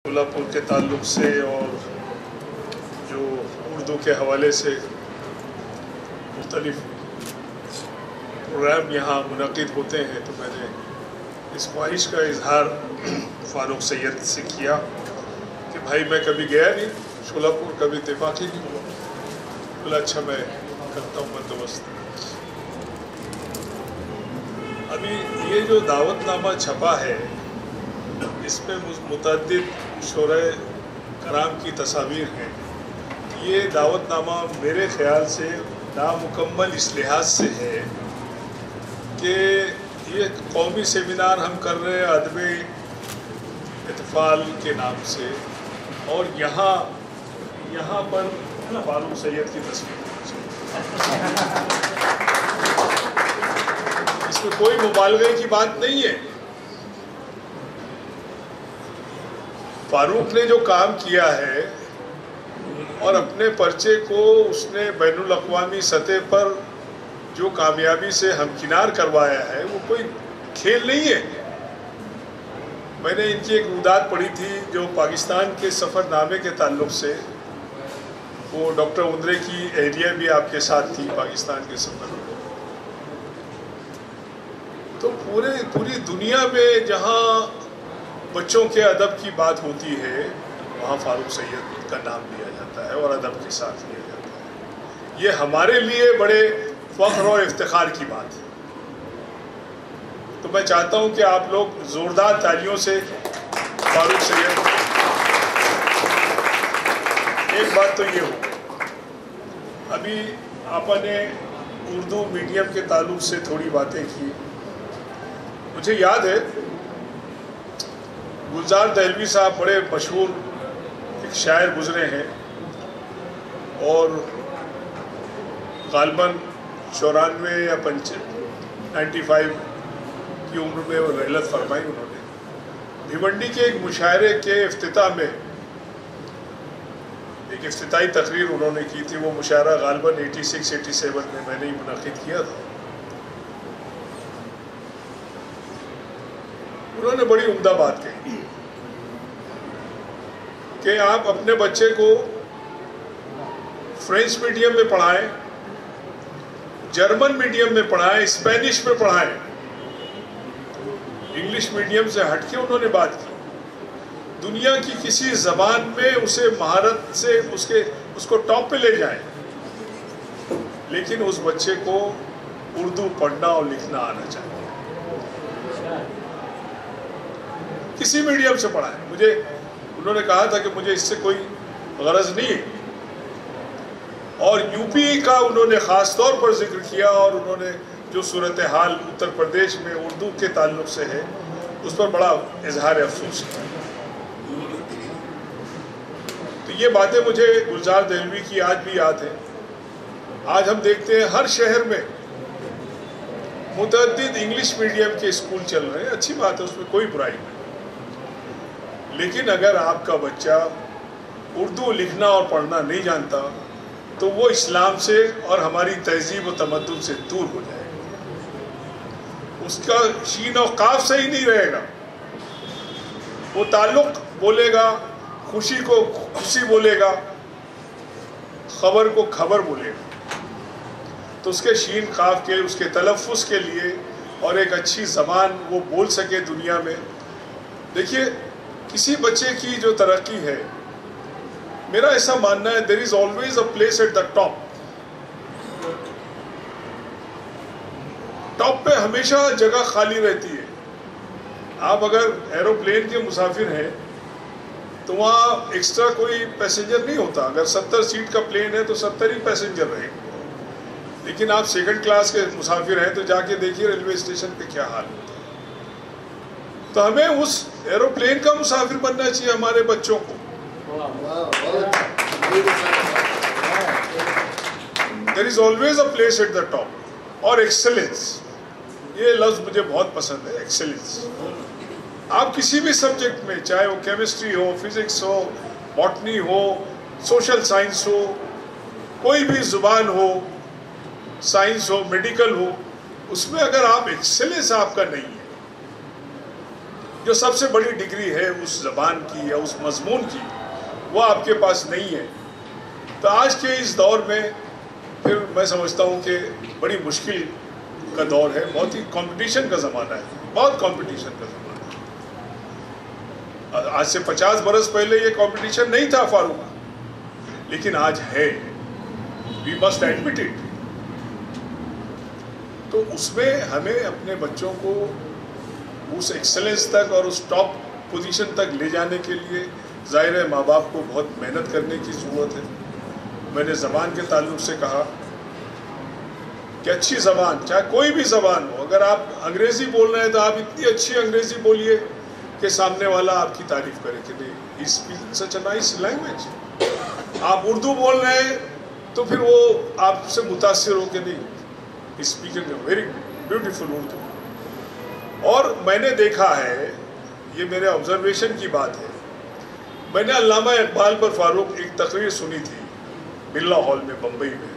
شولاپور کے تعلق سے اور جو اردو کے حوالے سے مختلف پروگرام یہاں منعقد ہوتے ہیں، تو میں نے اس خواہش کا اظہار فاروق سید سے کیا کہ بھائی میں کبھی گیا نہیں شولاپور، کبھی اتفاق ہی نہیں ہوا۔ بولا اچھا میں کرتا ہوں بندوبست۔ ابھی یہ جو دعوت نامہ چھپا ہے اس میں متعدد شورائے کرام کی تصاویر ہیں۔ یہ دعوت نامہ میرے خیال سے نامکمل اس لحاظ سے ہے کہ یہ قومی سیمینار ہم کر رہے ہیں ادب اطفال کے نام سے، اور یہاں پر فاروق سید کی تصویر اس میں کوئی مبالغے کی بات نہیں ہے۔ فاروق نے جو کام کیا ہے اور اپنے پرچے کو اس نے بین الاقوامی سطح پر جو کامیابی سے ہمکنار کروایا ہے وہ کوئی کھیل نہیں ہے۔ میں نے ان کی ایک روایت پڑھی تھی جو پاکستان کے سفر نامے کے تعلق سے، وہ ڈاکٹر اندرے کی ایریا بھی آپ کے ساتھ تھی پاکستان کے سفر میں۔ تو پوری دنیا میں جہاں بچوں کے ادب کی بات ہوتی ہے وہاں فاروق سید کا نام لیا جاتا ہے اور ادب کے ساتھ لیا جاتا ہے۔ یہ ہمارے لیے بڑے فخر اور افتخار کی بات ہے۔ تو میں چاہتا ہوں کہ آپ لوگ زوردار تالیوں سے فاروق سید، ایک بات تو یہ ہو، ابھی آپ نے اردو میڈیم کے تعلق سے تھوڑی باتیں کی۔ مجھے یاد ہے گلزار دہلوی صاحب بڑے مشہور ایک شاعر گزرے ہیں، اور غالباً 94 یا 95 کی عمر میں وہ رحلت فرمائی انہوں نے۔ بھیونڈی کے ایک مشاعرے کے افتتاح میں ایک افتتاحی تقریر انہوں نے کی تھی۔ وہ مشاعرہ غالباً 86-87 میں نے ہی منعقد کیا تھا۔ انہوں نے بڑی عمدہ بات کہی کہ آپ اپنے بچے کو فرینچ میڈیم میں پڑھائیں، جرمن میڈیم میں پڑھائیں، اسپینش میں پڑھائیں، انگلش میڈیم سے ہٹ کے انہوں نے بات کی۔ دنیا کی کسی زبان میں اسے مہارت سے اس کو ٹاپ پہ لے جائیں، لیکن اس بچے کو اردو پڑھنا اور لکھنا آنا چاہیے۔ کسی میڈیم سے پڑھائیں۔ انہوں نے کہا تھا کہ مجھے اس سے کوئی غرض نہیں ہے، اور یو پی کا انہوں نے خاص طور پر ذکر کیا، اور انہوں نے جو صورتحال اتر پردیش میں اردو کے تعلق سے ہے اس پر بڑا اظہار افسوس کیا۔ تو یہ باتیں مجھے گلزار دہلوی کی آج بھی یاد ہیں۔ آج ہم دیکھتے ہیں ہر شہر میں متعدد انگلش میڈیم کے اسکول چل رہے ہیں، اچھی بات ہے، اس میں کوئی برائی نہیں، لیکن اگر آپ کا بچہ اردو لکھنا اور پڑھنا نہیں جانتا تو وہ اسلام سے اور ہماری تہذیب و تمدن سے دور ہو جائے گا۔ اس کا شین و قاف صحیح نہیں رہے گا، وہ تعلق بولے گا، خوشی کو خوشی بولے گا، خبر کو خبر بولے گا، تو اس کے شین قاف کے، اس کے تلفظ کے لیے اور ایک اچھی زبان وہ بول سکے دنیا میں۔ دیکھیے کسی بچے کی جو ترقی ہے، میرا ایسا ماننا ہے there is always a place at the top۔ Top پہ ہمیشہ جگہ خالی رہتی ہے۔ آپ اگر ایروپلین کے مسافر ہیں تو وہاں ایکسٹرا کوئی پیسنجر نہیں ہوتا۔ اگر 70 سیٹ کا پلین ہے تو 70 ہی پیسنجر رہے، لیکن آپ سیکنڈ کلاس کے مسافر ہیں تو جا کے دیکھیے ریلوے اسٹیشن پہ کیا حال ہوتا ہے۔ تو ہمیں اس ایروپلین کا مسافر بننا چاہیے ہمارے بچوں کو۔ There is always a place at the top۔ اور ایکسلنس، یہ لفظ مجھے بہت پسند ہے، ایکسلنس۔ آپ کسی بھی سبجیکٹ میں، چاہے وہ کیمسٹری ہو، فزکس ہو، باٹنی ہو، سوشل سائنس ہو، کوئی بھی زبان ہو، سائنس ہو، میڈیکل ہو، اس میں اگر آپ ایکسلنس آپ کا نہیں ہے جو سب سے بڑی ڈگری ہے اس زبان کی یا اس مضمون کی، وہ آپ کے پاس نہیں ہے، تو آج کے اس دور میں پھر میں سمجھتا ہوں کہ بڑی مشکل کا دور ہے، بہت ہی کمپٹیشن کا زمانہ ہے، بہت کمپٹیشن کا زمانہ ہے۔ آج سے 50 برس پہلے یہ کمپٹیشن نہیں تھا فاروق، لیکن آج ہے، وی مسٹ ایڈمٹ اٹ۔ تو اس میں ہمیں اپنے بچوں کو اس ایکسلنس تک اور اس ٹاپ پوزیشن تک لے جانے کے لیے ظاہر ہے ماں باپ کو بہت محنت کرنے کی ضرورت ہے۔ میں نے زبان کے تعلق سے کہا کہ اچھی زبان، چاہے کوئی بھی زبان ہو، اگر آپ انگریزی بول رہے ہیں تو آپ اتنی اچھی انگریزی بولیے کہ سامنے والا آپ کی تعریف کرے کہ نہیں ہی speaking such a nice language. آپ اردو بول رہے ہیں تو پھر وہ آپ سے متاثر ہو کہ نہیں speaking a very beautiful Urdu. اور میں نے دیکھا ہے، یہ میرے آبزرویشن کی بات ہے، میں نے علامہ اقبال پر فاروق ایک تقریر سنی تھی برلا ہال میں بمبئی میں،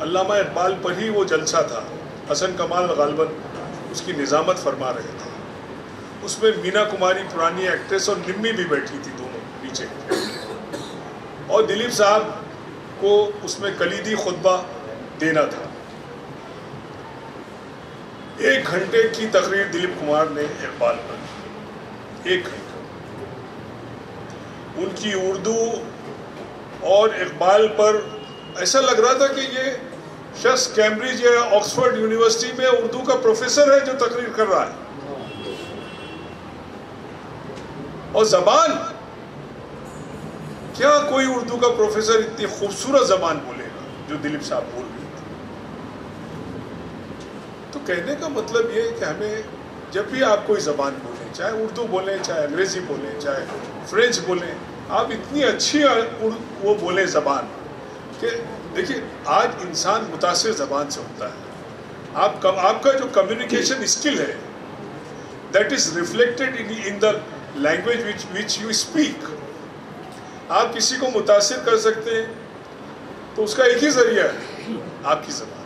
علامہ اقبال پر ہی وہ جلسہ تھا، حسن کمال غالباً اس کی نظامت فرما رہے تھے، اس میں مینا کماری پرانی ایکٹریس اور نمی بھی بیٹھی تھی دونوں پیچھے، اور دلیپ صاحب کو اس میں کلیدی خطبہ دینا تھا۔ 1 گھنٹے کی تقریر دلیپ کمار نے اقبال پر، 1 گھنٹہ، ان کی اردو اور اقبال پر ایسا لگ رہا تھا کہ یہ شخص کیمبرج یا آکسفورڈ یونیورسٹی میں اردو کا پروفیسر ہے جو تقریر کر رہا ہے۔ اور زبان، کیا کوئی اردو کا پروفیسر اتنی خوبصورت زبان بولے گا جو دلیپ صاحب بول رہے تھے؟ تو کہنے کا مطلب یہ ہے کہ ہمیں جب بھی آپ کوئی زبان بولیں، چاہے اردو بولیں، چاہے انگریزی بولیں، چاہے فرینچ بولیں، آپ اتنی اچھی وہ بولیں زبان کہ دیکھیے آج انسان متاثر زبان سے ہوتا ہے۔ آپ کا جو کمیونیکیشن اسکل ہے that is reflected in the language which you speak. آپ کسی کو متاثر کر سکتے ہیں تو اس کا ایک ہی ذریعہ ہے، آپ کی زبان،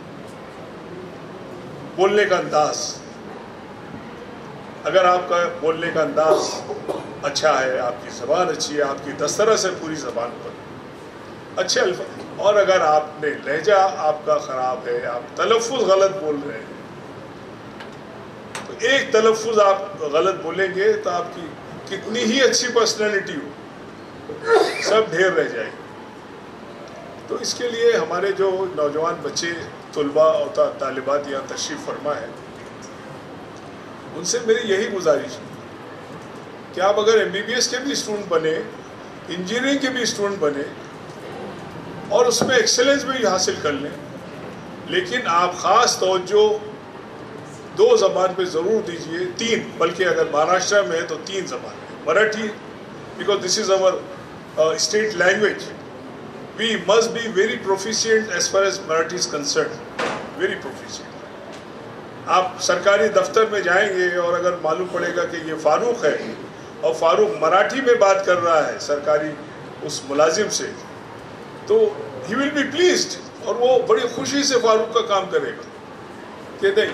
بولنے کا انداز۔ اگر آپ کا بولنے کا انداز اچھا ہے، آپ کی زبان اچھی ہے، آپ کی دسترس ہے پوری زبان پر، اچھے الفاظ، اور اگر آپ نے لہجہ آپ کا خراب ہے، آپ تلفظ غلط بول رہے ہیں، تو ایک تلفظ آپ غلط بولیں گے تو آپ کی کتنی ہی اچھی پرسنالٹی ہو، سب ڈھیر رہ جائے گی۔ تو اس کے لیے ہمارے جو نوجوان بچے، طلباء اور طالبات یہاں تشریف فرما ہے، ان سے میری یہی گزارش ہے کہ آپ اگر MBBS کے بھی اسٹوڈنٹ بنے، انجینئرنگ کے بھی اسٹوڈنٹ بنے اور اس میں ایکسلنس بھی حاصل کر لیں، لیکن آپ خاص توجہ 2 زبان پہ ضرور دیجئے، 3، بلکہ اگر مہاراشٹر میں ہے تو 3 زبان، Marathi because this is our state language. We must be very proficient as far as Marathi is concerned. Very proficient. آپ سرکاری دفتر میں جائیں گے اور اگر معلوم پڑے گا کہ یہ فاروق ہے اور فاروق مراٹھی میں بات کر رہا ہے سرکاری اس ملازم سے، تو he will be pleased، اور وہ بڑی خوشی سے فاروق کا کام کرے گا کہ نہیں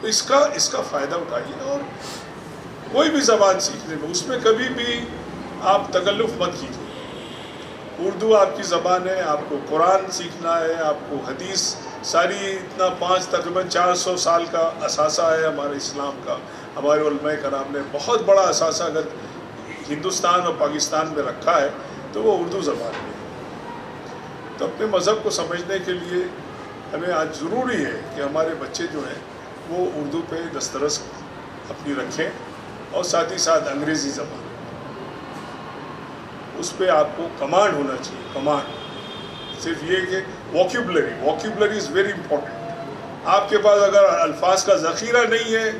تو اس کا فائدہ اٹھائیے، اور کوئی بھی زبان سیکھنے میں اس میں کبھی بھی آپ تکلف مت کیجیے۔ اردو آپ کی زبان ہے، آپ کو قرآن سیکھنا ہے، آپ کو حدیث ساری اتنا تقریباً 400 سال کا اثاثہ ہے ہمارے اسلام کا، ہمارے علماء کرام نے بہت بڑا اثاثہ اگر ہندوستان اور پاکستان میں رکھا ہے تو وہ اردو زبان میں ہے۔ تو اپنے مذہب کو سمجھنے کے لیے ہمیں آج ضروری ہے کہ ہمارے بچے جو ہیں وہ اردو پہ دسترس اپنی رکھیں، اور ساتھ ہی ساتھ انگریزی زبان، اس پہ آپ کو کمانڈ ہونا چاہیے۔ کمانڈ صرف یہ کہ ووکیبلری از ویری امپورٹنٹ۔ آپ کے پاس اگر الفاظ کا ذخیرہ نہیں ہے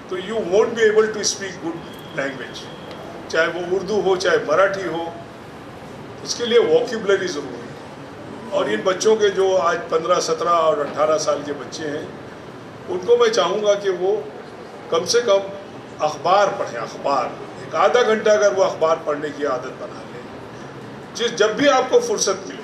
تو you won't be able to speak good language, چاہے وہ اردو ہو چاہے مراٹھی ہو، اس کے لیے ووکیبلری ضروری ہے۔ اور ان بچوں کے جو آج 15، 17 اور 18 سال کے بچے ہیں، ان کو میں چاہوں گا کہ وہ کم سے کم اخبار پڑھیں، اخبار ایک آدھا گھنٹہ اگر وہ اخبار پڑھنے کی عادت بنا لیں، جب بھی آپ کو فرصت ملے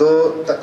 2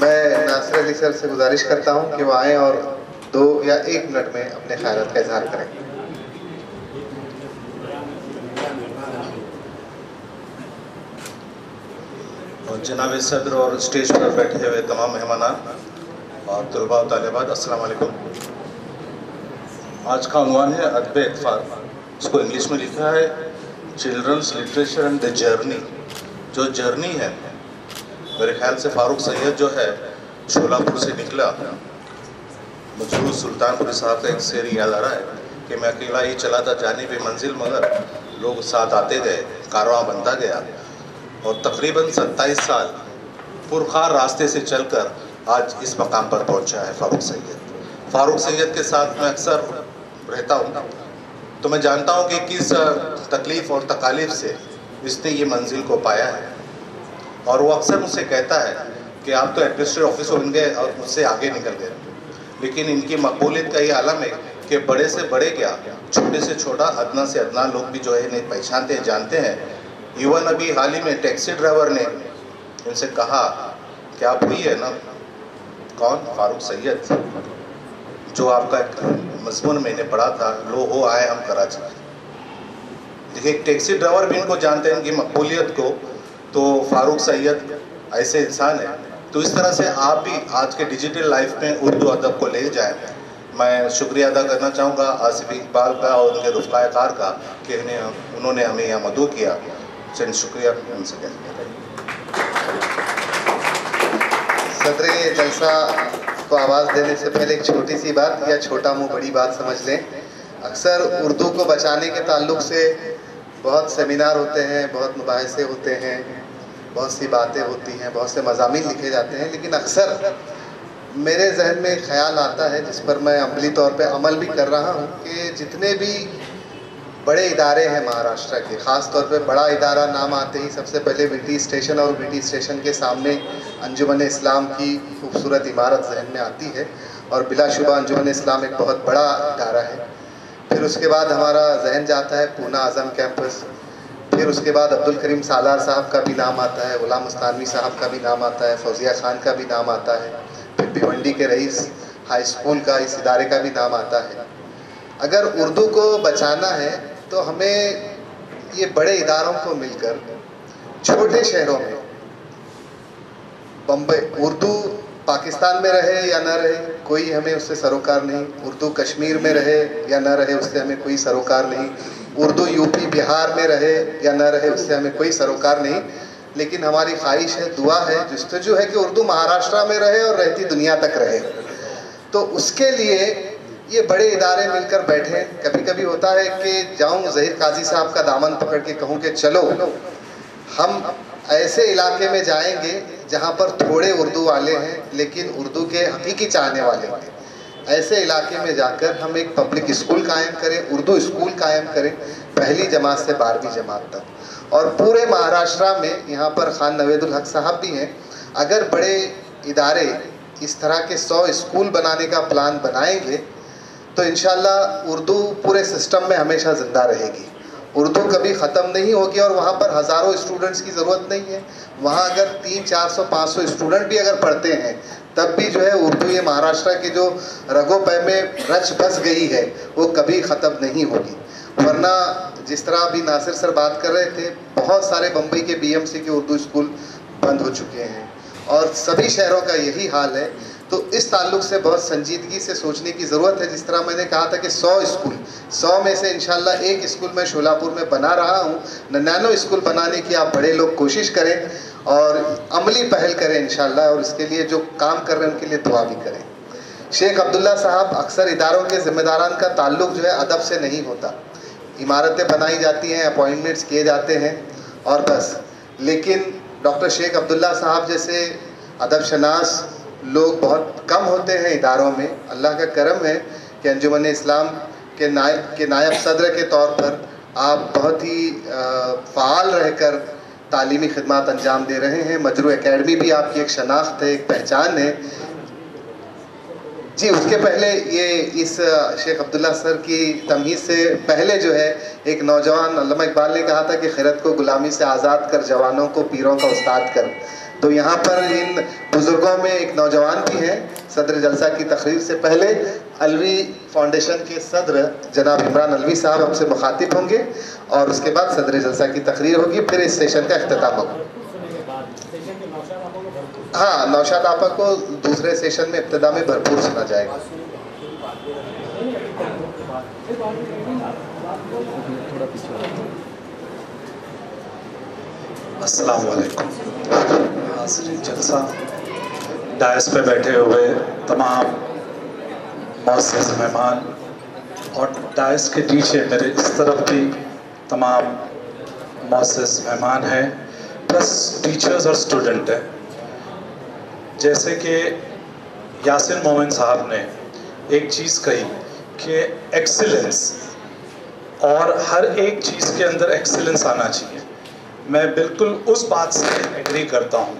میں ناصر علی سر سے گزارش کرتا ہوں کہ وہ آئیں اور 2 یا 1 منٹ میں اپنے خیالات کا اظہار کریں. جناب صدر اور اسٹیج پر بیٹھے ہوئے تمام مہمانان اور طلباء و طالبات، السلام علیکم. آج کا عنوان ہے ادب اطفال. اس کو انگلش میں لکھا ہے children's literature and the journey. جو جرنی ہے، میرے خیال سے فاروق سید جو ہے شولہپور سے نکلا. مجروح سلطان پوری صاحب کا ایک شعر یاد آ رہا ہے کہ میں اکیلا ہی چلا تھا جانب منزل، مگر لوگ ساتھ آتے گئے، کارواں بنتا گیا. اور تقریباً 27 سال پرخار راستے سے چل کر آج اس مقام پر پہنچا ہے فاروق سید. فاروق سید کے ساتھ میں اکثر رہتا ہوں تو میں جانتا ہوں کہ کس تکلیف اور تکالیف سے اس نے یہ منزل کو پایا ہے. اور وہ اکثر مجھ سے کہتا ہے کہ آپ تو ایڈمنسٹریٹو آفیسر بن گئے اور مجھ سے آگے نکل گئے، لیکن ان کی مقبولیت کا یہ عالم ہے کہ بڑے سے بڑے کیا، چھوٹے سے چھوٹا، ادنا سے ادنا لوگ بھی جو ہے انہیں پہچانتے ہیں، جانتے ہیں. ایون ابھی حال ہی میں ٹیکسی ڈرائیور نے ان سے کہا کہ آپ وہی ہے نا، کون؟ فاروق سید، جو آپ کا ایک مضمون میں نے پڑھا تھا، لو ہو آئے ہم کراچی. دیکھیں ایک ٹیکسی ڈرائیور بھی ان کو جانتے ہیں، ان کی مقبولیت کو. تو فاروق سید ایسے انسان ہے. تو اس طرح سے آپ بھی آج کے ڈیجیٹل لائف میں اردو ادب کو لے جائیں. میں شکریہ ادا کرنا چاہوں گا آصف اقبال کا اور ان کے رفقائے کار کا کہ انہوں نے ہمیں یہاں مدعو کیا. چند شکریہ ان سے کہتے ہیں. صدر جلسہ کو آواز دینے سے پہلے ایک چھوٹی سی بات، یا چھوٹا منہ بڑی بات سمجھ لیں. اکثر اردو کو بچانے کے تعلق سے بہت سیمینار ہوتے ہیں، بہت مباحثے ہوتے ہیں، بہت سی باتیں ہوتی ہیں، بہت سے مضامین لکھے جاتے ہیں، لیکن اکثر میرے ذہن میں ایک خیال آتا ہے جس پر میں عملی طور پہ عمل بھی کر رہا ہوں کہ جتنے بھی بڑے ادارے ہیں مہاراشٹر کے، خاص طور پہ بڑا ادارہ نام آتے ہی سب سے پہلے وی ٹی اسٹیشن، اور وی ٹی اسٹیشن کے سامنے انجمن اسلام کی خوبصورت عمارت ذہن میں آتی ہے، اور بلا شبہ انجمن اسلام ایک بہت بڑا ادارہ ہے. پھر اس کے بعد ہمارا ذہن جاتا ہے پونا اعظم کیمپس. پھر اس کے بعد عبدالکریم سالار صاحب کا بھی نام آتا ہے، غلام مستانوی صاحب کا بھی نام آتا ہے، فوزیہ خان کا بھی نام آتا ہے. پھر بھیونڈی کے رئیس ہائی اسکول کا، اس ادارے کا بھی نام آتا ہے. اگر اردو کو بچانا ہے تو ہمیں یہ بڑے اداروں کو مل کر چھوٹے شہروں میں، بمبئی، اردو پاکستان میں رہے یا نہ رہے کوئی ہمیں اس سے سروکار نہیں، اردو کشمیر میں رہے یا نہ رہے اس سے ہمیں کوئی سروکار نہیں، اردو یو پی بہار میں رہے یا نہ رہے اس سے ہمیں کوئی سروکار نہیں. لیکن ہماری خواہش ہے، دعا ہے، جستجو ہے کہ اردو مہاراشٹر میں رہے اور رہتی دنیا تک رہے. تو اس کے لیے یہ بڑے ادارے مل کر بیٹھیں. کبھی کبھی ہوتا ہے کہ جاؤں ظہیر قاضی صاحب کا دامن پکڑ کے کہوں کہ چلو ہم ایسے علاقے میں جائیں گے جہاں پر تھوڑے اردو والے ہیں لیکن اردو کے حقیقی چاہنے والے ہیں. ایسے علاقے میں جا کر ہم ایک پبلک اسکول قائم کریں، اردو اسکول قائم کریں، 1 جماعت سے 12ویں جماعت تک. اور پورے مہاراشٹر میں یہاں پر خان نوید الحق صاحب بھی ہیں. اگر بڑے ادارے اس طرح کے 100 اسکول بنانے کا پلان بنائیں گے تو انشاءاللہ اردو پورے سسٹم میں ہمیشہ زندہ رہے گی. اردو کبھی ختم نہیں ہوگی، اور وہاں پر ہزاروں اسٹوڈنٹس کی ضرورت نہیں ہے. وہاں اگر 300، 400، 500 اسٹوڈنٹ بھی اگر پڑھتے ہیں تب بھی جو ہے اردو یہ مہاراشٹر کے جو رگو پے میں رچ بس گئی ہے وہ کبھی ختم نہیں ہوگی. ورنہ جس طرح ابھی ناصر سر بات کر رہے تھے، بہت سارے بمبئی کے بی ایم سی کے اردو اسکول بند ہو چکے ہیں اور سبھی شہروں کا یہی حال ہے. تو اس تعلق سے بہت سنجیدگی سے سوچنے کی ضرورت ہے. جس طرح میں نے کہا تھا کہ 100 اسکول، 100 میں سے انشاءاللہ 1 اسکول میں شولہپور میں بنا رہا ہوں. 99 اسکول بنانے کی آپ بڑے لوگ کوشش کریں اور عملی پہل کریں انشاءاللہ، اور اس کے لیے جو کام کر رہے ہیں ان کے لیے دعا بھی کریں. شیخ عبداللہ صاحب، اکثر اداروں کے ذمہ داران کا تعلق جو ہے ادب سے نہیں ہوتا. عمارتیں بنائی جاتی ہیں، اپوائنٹمنٹس کیے جاتے ہیں اور بس. لیکن ڈاکٹر شیخ عبداللہ صاحب جیسے ادب شناس لوگ بہت کم ہوتے ہیں اداروں میں. اللہ کا کرم ہے کہ انجمن اسلام کے نائب صدر کے طور پر آپ بہت ہی فعال رہ کر تعلیمی خدمات انجام دے رہے ہیں. مجروح اکیڈمی بھی آپ کی ایک شناخت ہے، ایک پہچان ہے. جی، اس کے پہلے یہ اس شیخ عبداللہ سر کی تمہید سے پہلے جو ہے ایک نوجوان، علامہ اقبال نے کہا تھا کہ خیرت کو غلامی سے آزاد کر، جوانوں کو پیروں کا استاد کر. تو یہاں پر ان بزرگوں میں ایک نوجوان بھی ہیں. صدر جلسہ کی تقریر سے پہلے الوی فاؤنڈیشن کے صدر جناب عمران الوی صاحب ہم سے مخاطب ہوں گے اور اس کے بعد صدر جلسہ کی تقریر ہوگی, پھر اس سیشن کا اختتام ہوگا. ہاں, نوشاد آپا کو دوسرے سیشن میں ابتدا میں بھرپور سنا جائے گا. السلام علیکم. حاضرین جلسہ, ڈائس پہ بیٹھے ہوئے تمام معزز مہمان اور ڈائس کے پیچھے میرے اس طرف بھی تمام معزز مہمان ہیں, پلس ٹیچرز اور اسٹوڈنٹ ہیں. جیسے کہ یاسین مومن صاحب نے ایک چیز کہی کہ ایکسیلنس, اور ہر ایک چیز کے اندر ایکسیلنس آنا چاہیے. میں بالکل اس بات سے ایگری کرتا ہوں,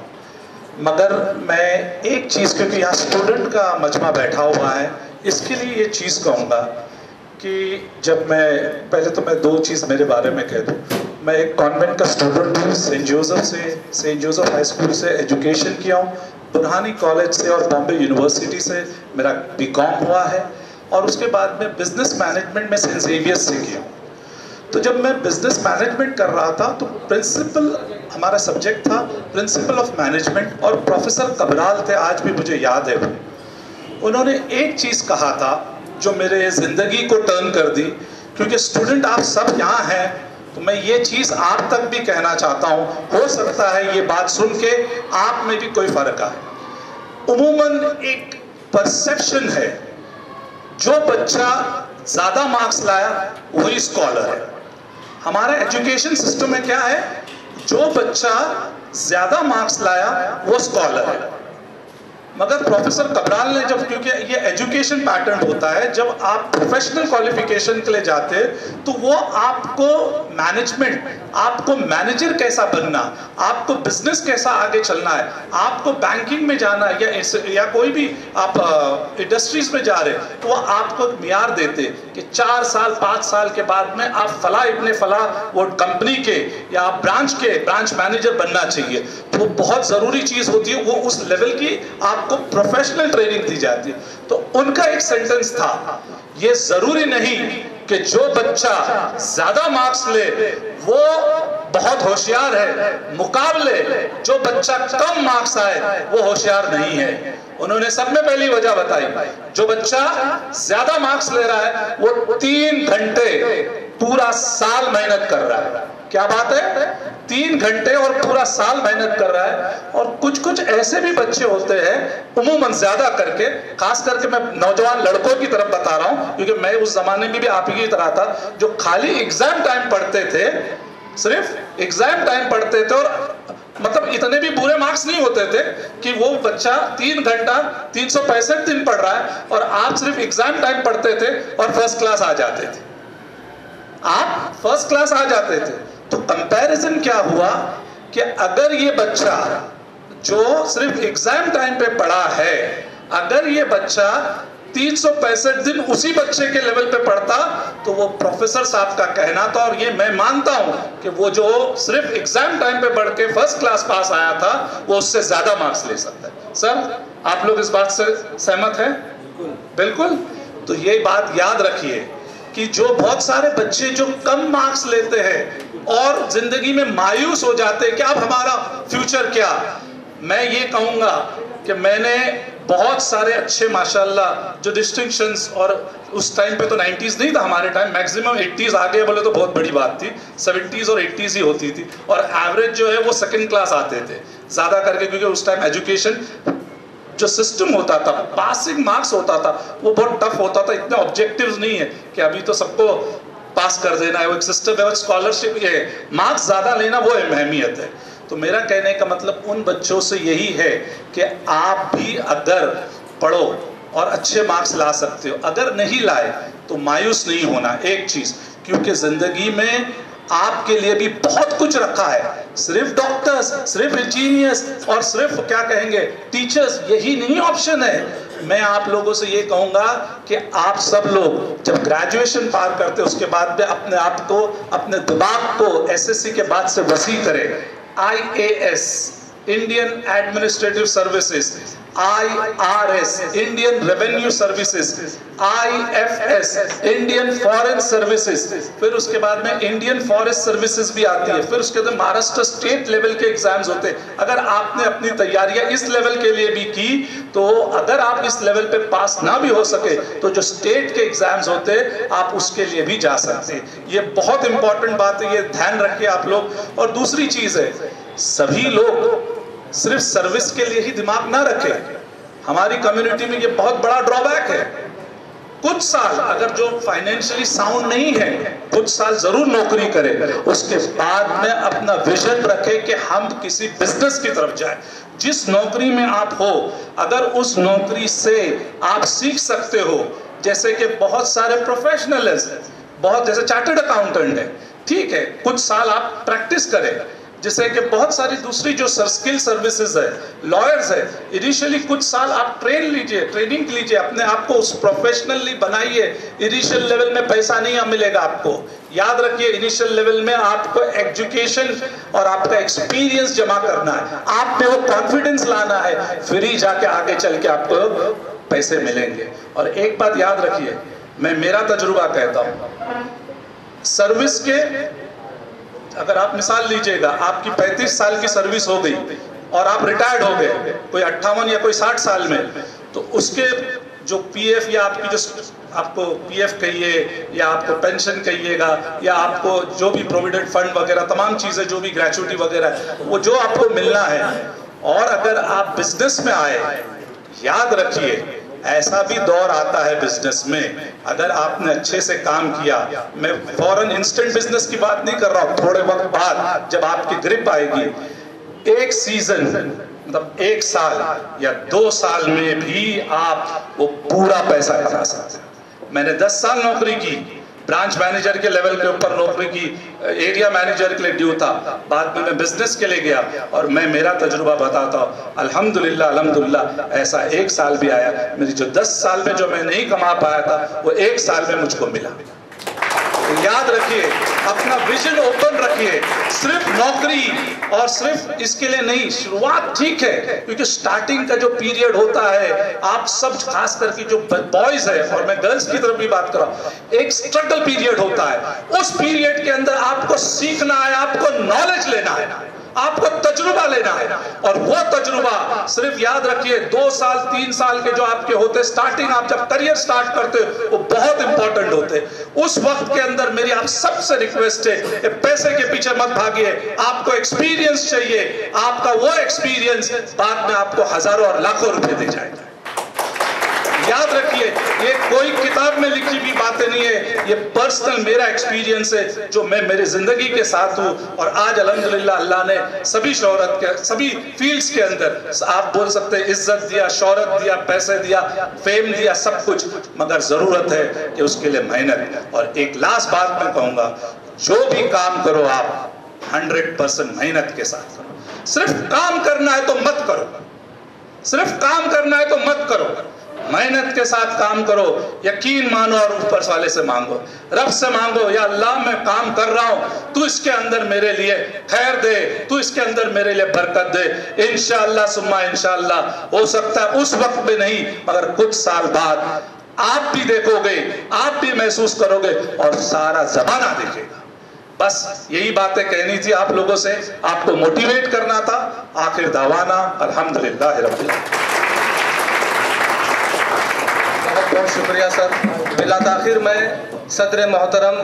مگر میں ایک چیز, کیونکہ یہاں اسٹوڈنٹ کا مجمع بیٹھا ہوا ہے, اس کے لیے یہ چیز کہوں گا کہ جب میں پہلے تو میں دو چیز میرے بارے میں کہہ دوں. میں ایک کانوینٹ کا اسٹوڈنٹ ہوں, سینٹ جوزف ہائی اسکول سے ایجوکیشن کیا ہوں, برہانی کالج سے اور بامبے یونیورسٹی سے میرا بی کام ہوا ہے, اور اس کے بعد میں بزنس مینجمنٹ میں سینٹ زیویئر سے کیا ہوں. تو جب میں بزنس مینجمنٹ کر رہا تھا تو پرنسپل ہمارا سبجیکٹ تھا پرنسپل آف مینجمنٹ, اور پروفیسر کبرال تھے, آج بھی مجھے یاد ہے. انہوں نے ایک چیز کہا تھا جو میرے زندگی کو ٹرن کر دی, کیونکہ اسٹوڈنٹ آپ سب یہاں ہیں تو میں یہ چیز آپ تک بھی کہنا چاہتا ہوں, ہو سکتا ہے یہ بات سن کے آپ میں بھی کوئی فرق آئے. عموماً ایک پرسیپشن ہے, جو بچہ زیادہ مارکس لایا وہی اسکالر ہے. ہمارا ایجوکیشن سسٹم میں کیا ہے, جو بچہ زیادہ مارکس لایا وہ اسکالر ہے. مگر پروفیسر کبرال نے جب, کیونکہ یہ ایجوکیشن پیٹرن ہوتا ہے, جب آپ پروفیشنل کوالیفیکیشن کے لیے جاتے تو وہ آپ کو مینجمنٹ, آپ کو مینیجر کیسا بننا, آپ کو بزنس کیسا آگے چلنا ہے, آپ کو بینکنگ میں جانا ہے یا کوئی بھی آپ انڈسٹریز میں جا رہے, تو وہ آپ کو معیار دیتے کہ 4 سال 5 سال کے بعد میں آپ فلاں ابن فلاں وہ کمپنی کے یا آپ برانچ مینیجر بننا چاہیے. وہ بہت ضروری چیز ہوتی ہے, وہ اس لیول کی آپ کو پروفیشنل ٹریننگ دی جاتی ہے. تو ان کا ایک سینٹنس تھا, یہ ضروری نہیں کہ جو بچہ زیادہ مارکس لے وہ بہت ہوشیار ہے, مقابلے جو بچہ کم مارکس آئے وہ ہوشیار نہیں ہے. انہوں نے سب میں پہلی وجہ بتائی, جو بچہ زیادہ مارکس لے رہا ہے وہ 3 گھنٹے پورا سال محنت کر رہا ہے. کیا بات ہے, 3 گھنٹے اور پورا سال محنت کر رہا ہے. اور کچھ ایسے بھی بچے ہوتے ہیں, عموماً زیادہ کر کے, خاص کر کے میں نوجوان لڑکوں کی طرف بتا رہا ہوں, کیونکہ میں اس زمانے میں بھی آپ ہی کی طرح تھا, جو خالی ایگزام ٹائم پڑھتے تھے, صرف ایگزام ٹائم پڑھتے تھے, اور مطلب اتنے بھی برے مارکس نہیں ہوتے تھے کہ وہ بچہ 3 گھنٹہ 365 دن پڑھ رہا ہے, اور آپ صرف ایگزام ٹائم پڑھتے تھے اور فرسٹ کلاس آ جاتے تھے. آپ فرسٹ کلاس آ جاتے تھے. تو کمپیریزن کیا ہوا کہ اگر یہ بچہ جو صرف ایگزام ٹائم پہ پڑھا ہے, اگر یہ بچہ 365 دن اسی بچے کے لیول پہ پڑھتا تو وہ پروفیسر صاحب کا کہنا تھا, اور یہ میں مانتا ہوں کہ وہ جو صرف ایگزام ٹائم پہ پڑھ کے فرسٹ کلاس پاس آیا تھا وہ اس سے زیادہ مارکس لے سکتا ہے. سر آپ لوگ اس بات سے سہمت ہیں؟ بالکل. تو یہ بات یاد رکھیے کہ جو بہت سارے بچے جو کم مارکس لیتے ہیں اور زندگی میں مایوس ہو جاتے ہیں کہ اب ہمارا فیوچر کیا, میں یہ کہوں گا کہ میں نے بہت سارے اچھے ماشاءاللہ جو ڈسٹنکشنز, اور اس ٹائم پہ تو 90s نہیں تھا, ہمارے ٹائم میکسیمم 80s آگے بولے تو بہت بڑی بات تھی, 70s اور 80s ہی ہوتی تھی, اور ایوریج جو ہے وہ 2nd کلاس آتے تھے زیادہ کر کے, کیونکہ اس ٹائم ایجوکیشن جو سسٹم ہوتا تھا, پاسنگ مارکس ہوتا تھا, وہ بہت ٹف ہوتا تھا. اتنے آبجیکٹیوز نہیں ہے کہ ابھی تو سب کو پاس کر دینا ہے, وہ ایک سسٹم ہے, اسکالرشپ یہ ہے, مارکس زیادہ لینا وہ اہمیت ہے. تو میرا کہنے کا مطلب ان بچوں سے یہی ہے کہ آپ بھی اگر پڑھو اور اچھے مارکس لا سکتے ہو, اگر نہیں لائے تو مایوس نہیں ہونا. ایک چیز, کیونکہ زندگی میں آپ کے لیے بھی بہت کچھ رکھا ہے, صرف ڈاکٹرز, صرف انجینئرز اور صرف کیا کہیں گے ٹیچرز, یہی نہیں آپشن ہے. میں آپ لوگوں سے یہ کہوں گا کہ آپ سب لوگ جب گریجویشن پار کرتے اس کے بعد میں اپنے آپ کو, اپنے دماغ کو SSC کے بعد سے وسیع کریں. IAS, Indian Administrative Services, IRS, Indian Revenue Services, IFS, Indian Foreign Services, پھر اس کے بعد میں Indian Forest Services بھی آتی ہے, پھر اس کے بعد مہاراشٹر اسٹیٹ لیول کے ایگزامز ہوتے ہیں. اگر آپ نے اپنی تیاریاں اس لیول کے لیے بھی کی تو اگر آپ اس لیول پہ پاس نہ بھی ہو سکے تو جو اسٹیٹ کے ایگزامز ہوتے آپ اس کے لیے بھی جا سکتے. یہ بہت امپورٹنٹ بات ہے, یہ دھیان رکھیں آپ لوگ. اور دوسری چیز ہے, سبھی لوگ صرف سروس کے لیے ہی دماغ نہ رکھے. ہماری کمیونٹی میں یہ بہت بڑا ڈرا بیک ہے. کچھ سال اگر جو فائنینشلی ساؤنڈ نہیں ہے, کچھ سال ضرور نوکری کرے, اس کے بعد میں اپنا ویژن رکھے کہ ہم کسی بزنس کی طرف جائیں. جس نوکری میں آپ ہو, اگر اس نوکری سے آپ سیکھ سکتے ہو, جیسے کہ بہت سارے پروفیشنلز ہیں, بہت جیسے چارٹرڈ اکاؤنٹنٹ ہے, ٹھیک ہے, کچھ سال آپ پریکٹس کریں. جیسے کہ بہت ساری دوسری جو سکل سروسز ہے, لائرز ہے, انیشیلی کچھ سال آپ ٹریننگ لیجئے, اپنے آپ کو اس پروفیشنلی بنائیے. انیشیل لیول میں پیسہ نہیں ملے گا آپ کو, یاد رکھیے. انیشیل لیول میں آپ کو ایجوکیشن اور آپ کا ایکسپیرینس جمع کرنا ہے, آپ پہ وہ کانفیڈنس لانا ہے, پھر ہی جا کے آگے چل کے آپ کو پیسے ملیں گے. اور ایک بات یاد رکھیے, میں میرا تجربہ کہتا ہوں, سروس کے اگر آپ مثال لیجئے گا, آپ کی 35 سال کی سروس ہو گئی اور آپ ریٹائرڈ ہو گئے, کوئی 58 یا کوئی 60 سال میں, تو اس کے جو پی ایف یا آپ کی جو آپ کو پی ایف کہیے یا آپ کو پینشن کہیے گا یا آپ کو جو بھی پروویڈنٹ فنڈ وغیرہ تمام چیزیں جو بھی گریچوٹی وغیرہ ہے, وہ جو آپ کو ملنا ہے. اور اگر آپ بزنس میں آئے, یاد رکھیے ایسا بھی دور آتا ہے بزنس میں, اگر آپ نے اچھے سے کام کیا, میں فوراً انسٹنٹ بزنس کی بات نہیں کر رہا ہوں, تھوڑے وقت بعد جب آپ کی گرپ آئے گی, ایک سیزن مطلب 1 سال یا 2 سال میں بھی آپ وہ پورا پیسہ کما سکتے ہیں. میں نے 10 سال نوکری کی, برانچ مینیجر کے لیول کے اوپر نوکری کی, ایریا مینیجر کے لیے ڈیو تھا, بعد میں بزنس کے لیے گیا, اور میں میرا تجربہ بتاتا ہوں, الحمدللہ ایسا 1 سال بھی آیا, میری جو 10 سال میں جو میں نہیں کما پایا تھا وہ 1 سال میں مجھ کو ملا. یاد رکھیے, اپنا ویژن اوپن رکھیے, صرف نوکری اور صرف اس کے لیے نہیں. شروعات ٹھیک ہے, کیونکہ سٹارٹنگ کا جو پیریڈ ہوتا ہے, آپ سب خاص کر کے جو بوائز ہے, اور میں گرلز کی طرف بھی بات کر رہا ہوں, ایک سٹرگل پیریڈ ہوتا ہے. اس پیریڈ کے اندر آپ کو سیکھنا ہے, آپ کو نالج لینا ہے, آپ کو تجربہ لینا ہے. اور وہ تجربہ صرف یاد رکھیے 2 سال 3 سال کے جو آپ کے ہوتے, سٹارٹنگ آپ جب کریئر سٹارٹ کرتے وہ بہت امپورٹنٹ ہوتے. اس وقت کے اندر میری آپ سب سے ریکویسٹ ہے کہ پیسے کے پیچھے مت بھاگیے, آپ کو ایکسپیرینس چاہیے. آپ کا وہ ایکسپیرینس بعد میں آپ کو ہزاروں اور لاکھوں روپے دے جائے گا. یاد رکھیے, یہ کوئی کتاب میں لکھی بھی باتیں نہیں ہے, یہ پرسنل میرا ایکسپیرینس ہے جو میں میری زندگی کے ساتھ ہوں. اور آج الحمدللہ اللہ نے سبھی شہرت کے سبھی فیلڈز کے اندر آپ بول سکتے ہیں عزت دیا, شہرت دیا, پیسے دیا, فیم دیا, سب کچھ, مگر ضرورت ہے کہ اس کے لیے محنت. اور ایک لاسٹ بات میں کہوں گا, جو بھی کام کرو آپ 100% محنت کے ساتھ کرو. صرف کام کرنا ہے تو مت کرو, صرف کام کرنا ہے تو مت کرو, محنت کے ساتھ کام کرو. یقین مانو اور اوپر والے سے مانگو, رب سے مانگو, یا اللہ میں کام کر رہا ہوں, تو اس کے اندر میرے لیے خیر دے, تو اس کے اندر میرے لیے برکت دے. انشاءاللہ ثم انشاءاللہ ہو سکتا ہے اس وقت میں نہیں, مگر کچھ سال بعد آپ بھی دیکھو گے, آپ بھی محسوس کرو گے, اور سارا زمانہ دیکھے گا. بس یہی باتیں کہنی تھی آپ لوگوں سے, آپ کو موٹیویٹ کرنا تھا. آخر دعوانا الحمدللہ رب العالمین. بہت شکریہ سر. بلا تاخیر میں صدر محترم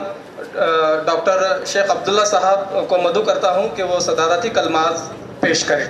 ڈاکٹر شیخ عبداللہ صاحب کو مدعو کرتا ہوں کہ وہ صدارتی کلمات پیش کریں.